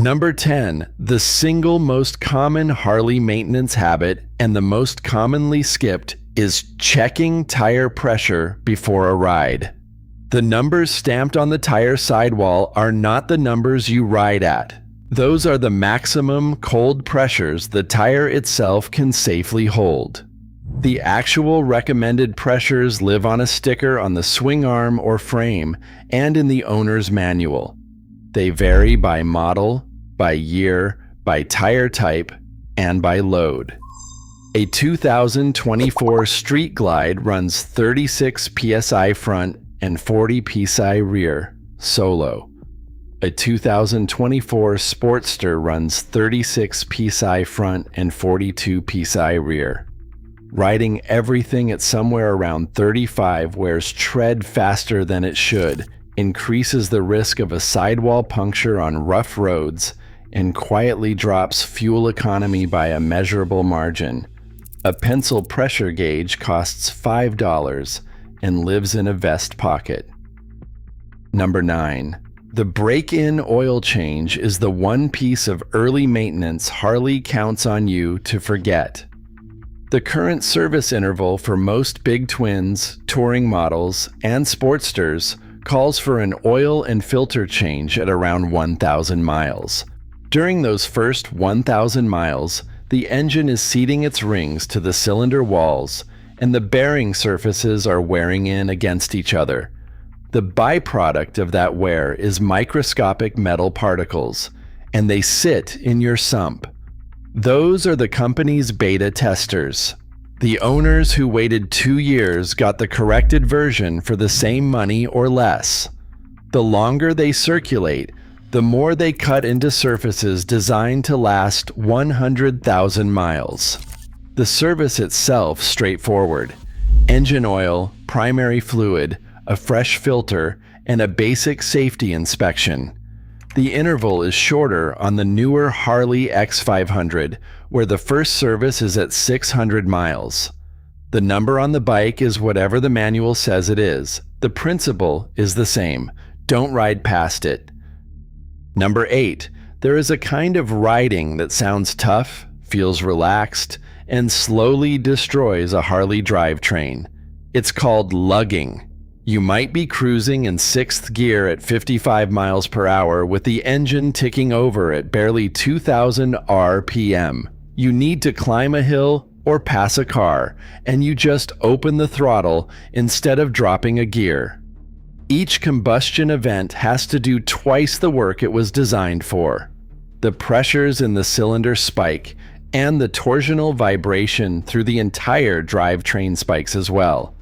Number 10, the single most common Harley maintenance habit and the most commonly skipped is checking tire pressure before a ride. The numbers stamped on the tire sidewall are not the numbers you ride at. Those are the maximum cold pressures the tire itself can safely hold. The actual recommended pressures live on a sticker on the swing arm or frame and in the owner's manual. They vary by model, by year, by tire type, and by load. A 2024 Street Glide runs 36 psi front and 40 psi rear, solo. A 2024 Sportster runs 36 psi front and 42 psi rear. Riding everything at somewhere around 35 wears tread faster than it should, increases the risk of a sidewall puncture on rough roads, and quietly drops fuel economy by a measurable margin. A pencil pressure gauge costs $5 and lives in a vest pocket. Number 9. The break-in oil change is the one piece of early maintenance Harley counts on you to forget. The current service interval for most big twins, touring models, and Sportsters calls for an oil and filter change at around 1,000 miles. During those first 1,000 miles, the engine is seating its rings to the cylinder walls, and the bearing surfaces are wearing in against each other. The byproduct of that wear is microscopic metal particles, and they sit in your sump. Those are the company's beta testers. The owners who waited 2 years got the corrected version for the same money or less. The longer they circulate, the more they cut into surfaces designed to last 100,000 miles. The service itself straightforward. Engine oil, primary fluid, a fresh filter, and a basic safety inspection. The interval is shorter on the newer Harley X500, where the first service is at 600 miles. The number on the bike is whatever the manual says it is. The principle is the same. Don't ride past it. Number 8. There is a kind of riding that sounds tough, feels relaxed, and slowly destroys a Harley drivetrain. It's called lugging. You might be cruising in 6th gear at 55 miles per hour with the engine ticking over at barely 2,000 RPM. You need to climb a hill or pass a car, and you just open the throttle instead of dropping a gear. Each combustion event has to do twice the work it was designed for. The pressures in the cylinder spike, and the torsional vibration through the entire drivetrain spikes as well.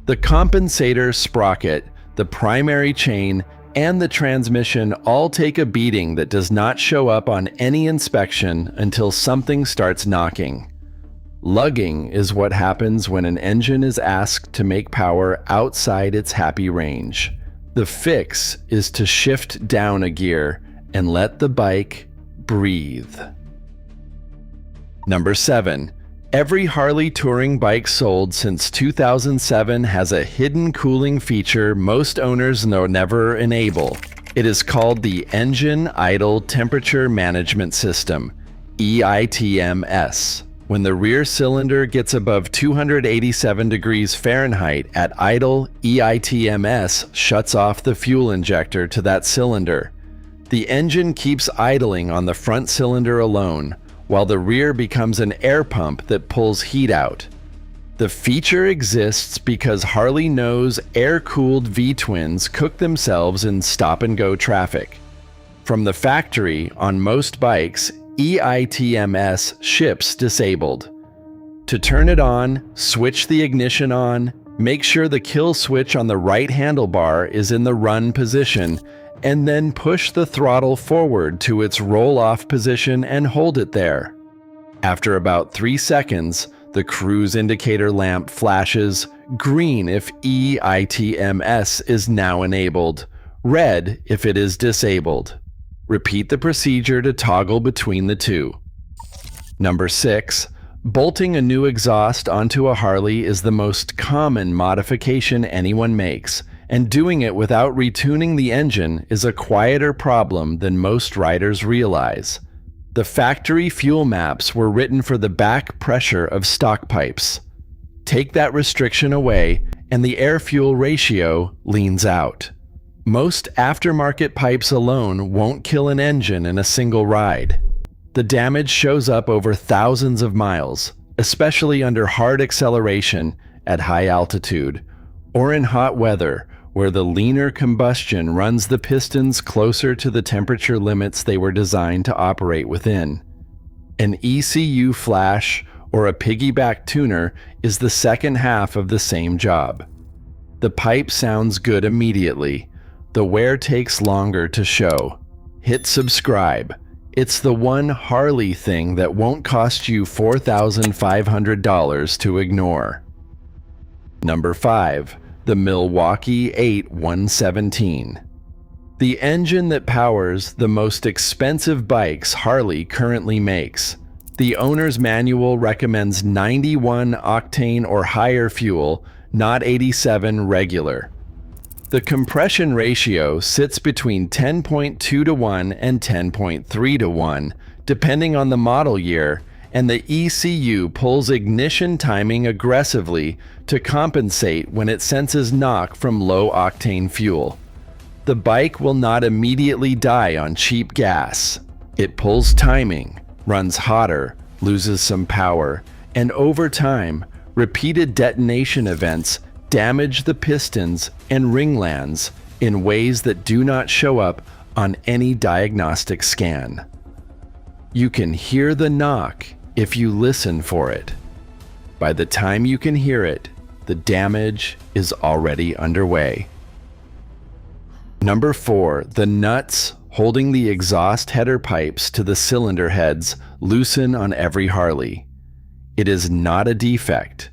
The compensator sprocket, the primary chain, and the transmission all take a beating that does not show up on any inspection until something starts knocking. Lugging is what happens when an engine is asked to make power outside its happy range. The fix is to shift down a gear and let the bike breathe. Number 7. Every Harley touring bike sold since 2007 has a hidden cooling feature most owners never enable. It is called the Engine Idle Temperature Management System, EITMS. When the rear cylinder gets above 287 degrees Fahrenheit at idle, EITMS shuts off the fuel injector to that cylinder. The engine keeps idling on the front cylinder alone, while the rear becomes an air pump that pulls heat out. The feature exists because Harley knows air-cooled V-twins cook themselves in stop-and-go traffic. From the factory, on most bikes, EITMS ships disabled. To turn it on, switch the ignition on, make sure the kill switch on the right handlebar is in the run position, and then push the throttle forward to its roll-off position and hold it there. After about 3 seconds, the cruise indicator lamp flashes green if EITMS is now enabled, red if it is disabled. Repeat the procedure to toggle between the two. Number 6. Bolting a new exhaust onto a Harley is the most common modification anyone makes, and doing it without retuning the engine is a quieter problem than most riders realize. The factory fuel maps were written for the back pressure of stock pipes. Take that restriction away, and the air-fuel ratio leans out. Most aftermarket pipes alone won't kill an engine in a single ride. The damage shows up over thousands of miles, especially under hard acceleration at high altitude, or in hot weather where the leaner combustion runs the pistons closer to the temperature limits they were designed to operate within. An ECU flash or a piggyback tuner is the second half of the same job. The pipe sounds good immediately. The wear takes longer to show. Hit subscribe. It's the one Harley thing that won't cost you $4,500 to ignore. Number 5. The Milwaukee 8 117. The engine that powers the most expensive bikes Harley currently makes. The owner's manual recommends 91 octane or higher fuel, not 87 regular. The compression ratio sits between 10.2 to 1 and 10.3 to 1, depending on the model year, and the ECU pulls ignition timing aggressively to compensate when it senses knock from low-octane fuel. The bike will not immediately die on cheap gas. It pulls timing, runs hotter, loses some power, and over time, repeated detonation events damage the pistons and ringlands in ways that do not show up on any diagnostic scan. You can hear the knock if you listen for it. By the time you can hear it, the damage is already underway. Number 4. The nuts holding the exhaust header pipes to the cylinder heads loosen on every Harley. It is not a defect.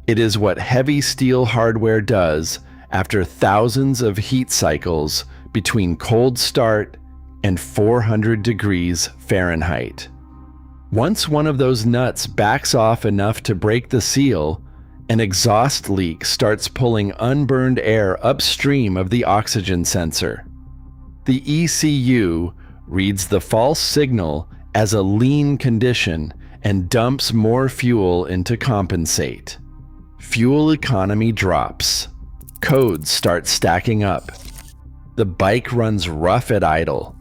It is what heavy steel hardware does after thousands of heat cycles between cold start and 400 degrees Fahrenheit. Once one of those nuts backs off enough to break the seal, an exhaust leak starts pulling unburned air upstream of the oxygen sensor. The ECU reads the false signal as a lean condition and dumps more fuel in to compensate. Fuel economy drops. Codes start stacking up. The bike runs rough at idle.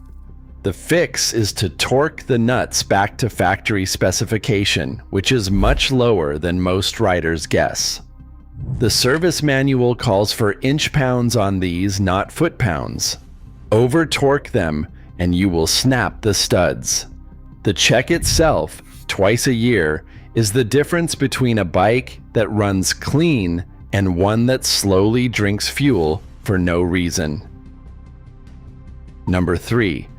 The fix is to torque the nuts back to factory specification, which is much lower than most riders guess. The service manual calls for inch-pounds on these, not foot-pounds. Over-torque them, and you will snap the studs. The check itself, twice a year, is the difference between a bike that runs clean and one that slowly drinks fuel for no reason. Number 3.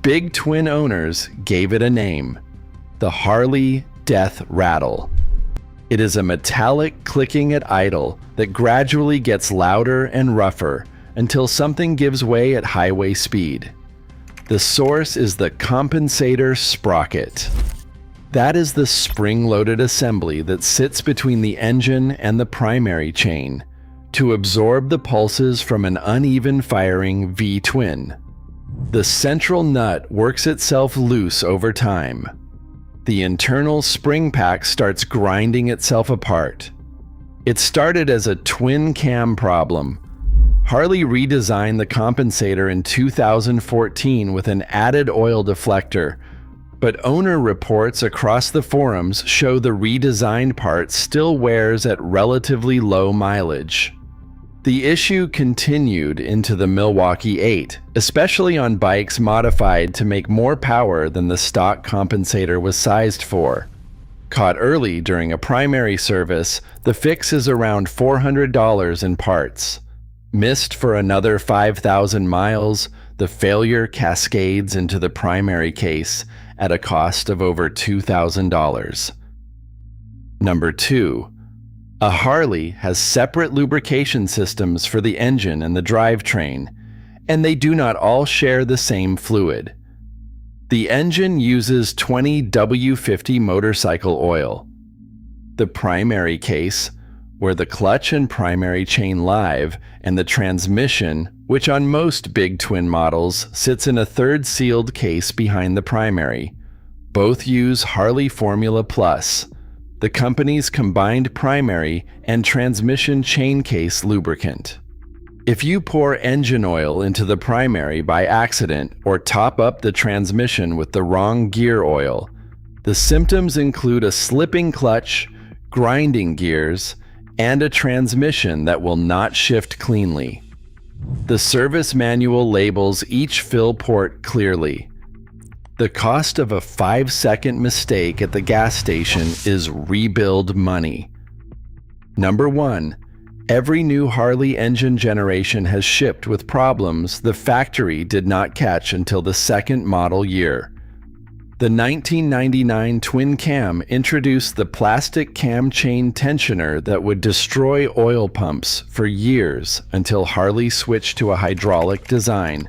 Big twin owners gave it a name: the Harley Death Rattle. It is a metallic clicking at idle that gradually gets louder and rougher until something gives way at highway speed. The source is the compensator sprocket. That is the spring-loaded assembly that sits between the engine and the primary chain to absorb the pulses from an uneven firing V-twin. The central nut works itself loose over time. The internal spring pack starts grinding itself apart. It started as a twin cam problem. Harley redesigned the compensator in 2014 with an added oil deflector, but owner reports across the forums show the redesigned part still wears at relatively low mileage. The issue continued into the Milwaukee 8, especially on bikes modified to make more power than the stock compensator was sized for. Caught early during a primary service, the fix is around $400 in parts. Missed for another 5,000 miles, the failure cascades into the primary case at a cost of over $2,000. Number 2. A Harley has separate lubrication systems for the engine and the drivetrain, and they do not all share the same fluid. The engine uses 20 W50 motorcycle oil. The primary case, where the clutch and primary chain live, and the transmission, which on most big twin models sits in a third sealed case behind the primary. Both use Harley Formula Plus, the company's combined primary and transmission chain case lubricant. If you pour engine oil into the primary by accident or top up the transmission with the wrong gear oil, the symptoms include a slipping clutch, grinding gears, and a transmission that will not shift cleanly. The service manual labels each fill port clearly. The cost of a 5-second mistake at the gas station is rebuild money. Number 1. Every new Harley engine generation has shipped with problems the factory did not catch until the second model year. The 1999 twin cam introduced the plastic cam chain tensioner that would destroy oil pumps for years until Harley switched to a hydraulic design,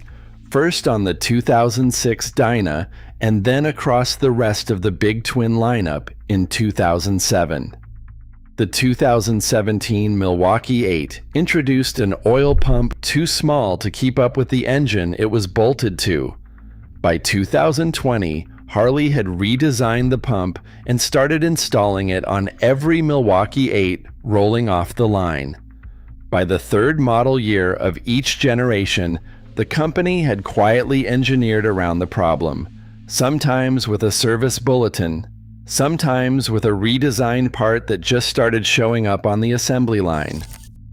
first on the 2006 Dyna and then across the rest of the big twin lineup in 2007. The 2017 Milwaukee 8 introduced an oil pump too small to keep up with the engine it was bolted to. By 2020, Harley had redesigned the pump and started installing it on every Milwaukee 8 rolling off the line. By the third model year of each generation, the company had quietly engineered around the problem, sometimes with a service bulletin, sometimes with a redesigned part that just started showing up on the assembly line.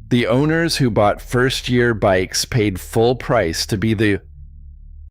The owners who bought first-year bikes paid full price to be the